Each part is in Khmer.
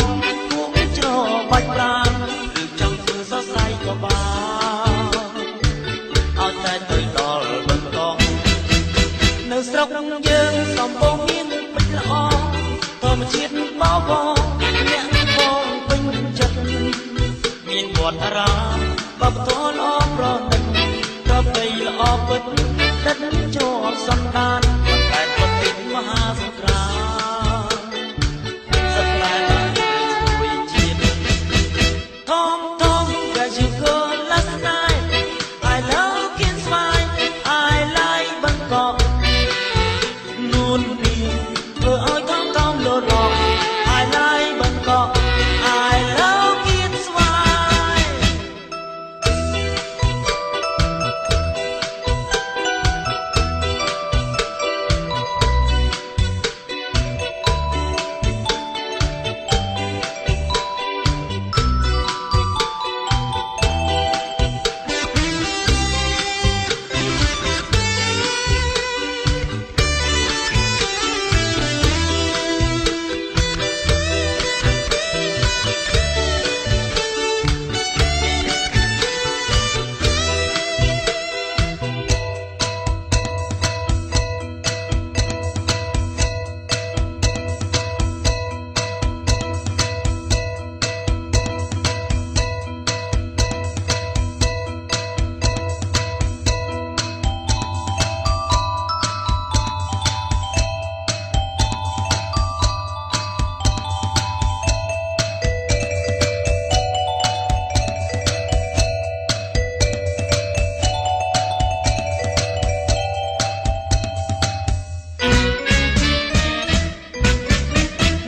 មពួកច្របាច់ប្រានឬចង់ធ្វើសរសៃក៏បានឲ្យតែទៅដល់បន្តនៅស្រុកយើងសំបងមានពេជ្រល្អធម្មជាតិបោកអ្នកបងពេញចិត្តមានវត្តអារាមបបធរល្អប្រណិតប្រពៃល្អពិតដិតជាប់សន្តានតែគាត់ទីមហាសង្គ្រាមសត្វតែជួយជាតិធំធំ Cause you go last night I love can smile I like Bangkok នួននេះធ្វើឲ្យថងថងលោតឡង I like Bangkok I love can smile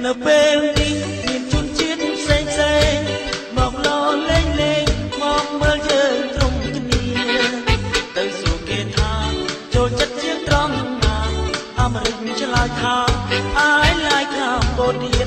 នៅពេលនេះមានជនជាតិផ្សេងផ្សេងមកលោលេងលេងមកមើលយើងត្រង់គ្នាទៅសួរគេថាចូលចិត្តជាងត្រង់ណាអាមេរិកឆ្លើយថា I like Cambodia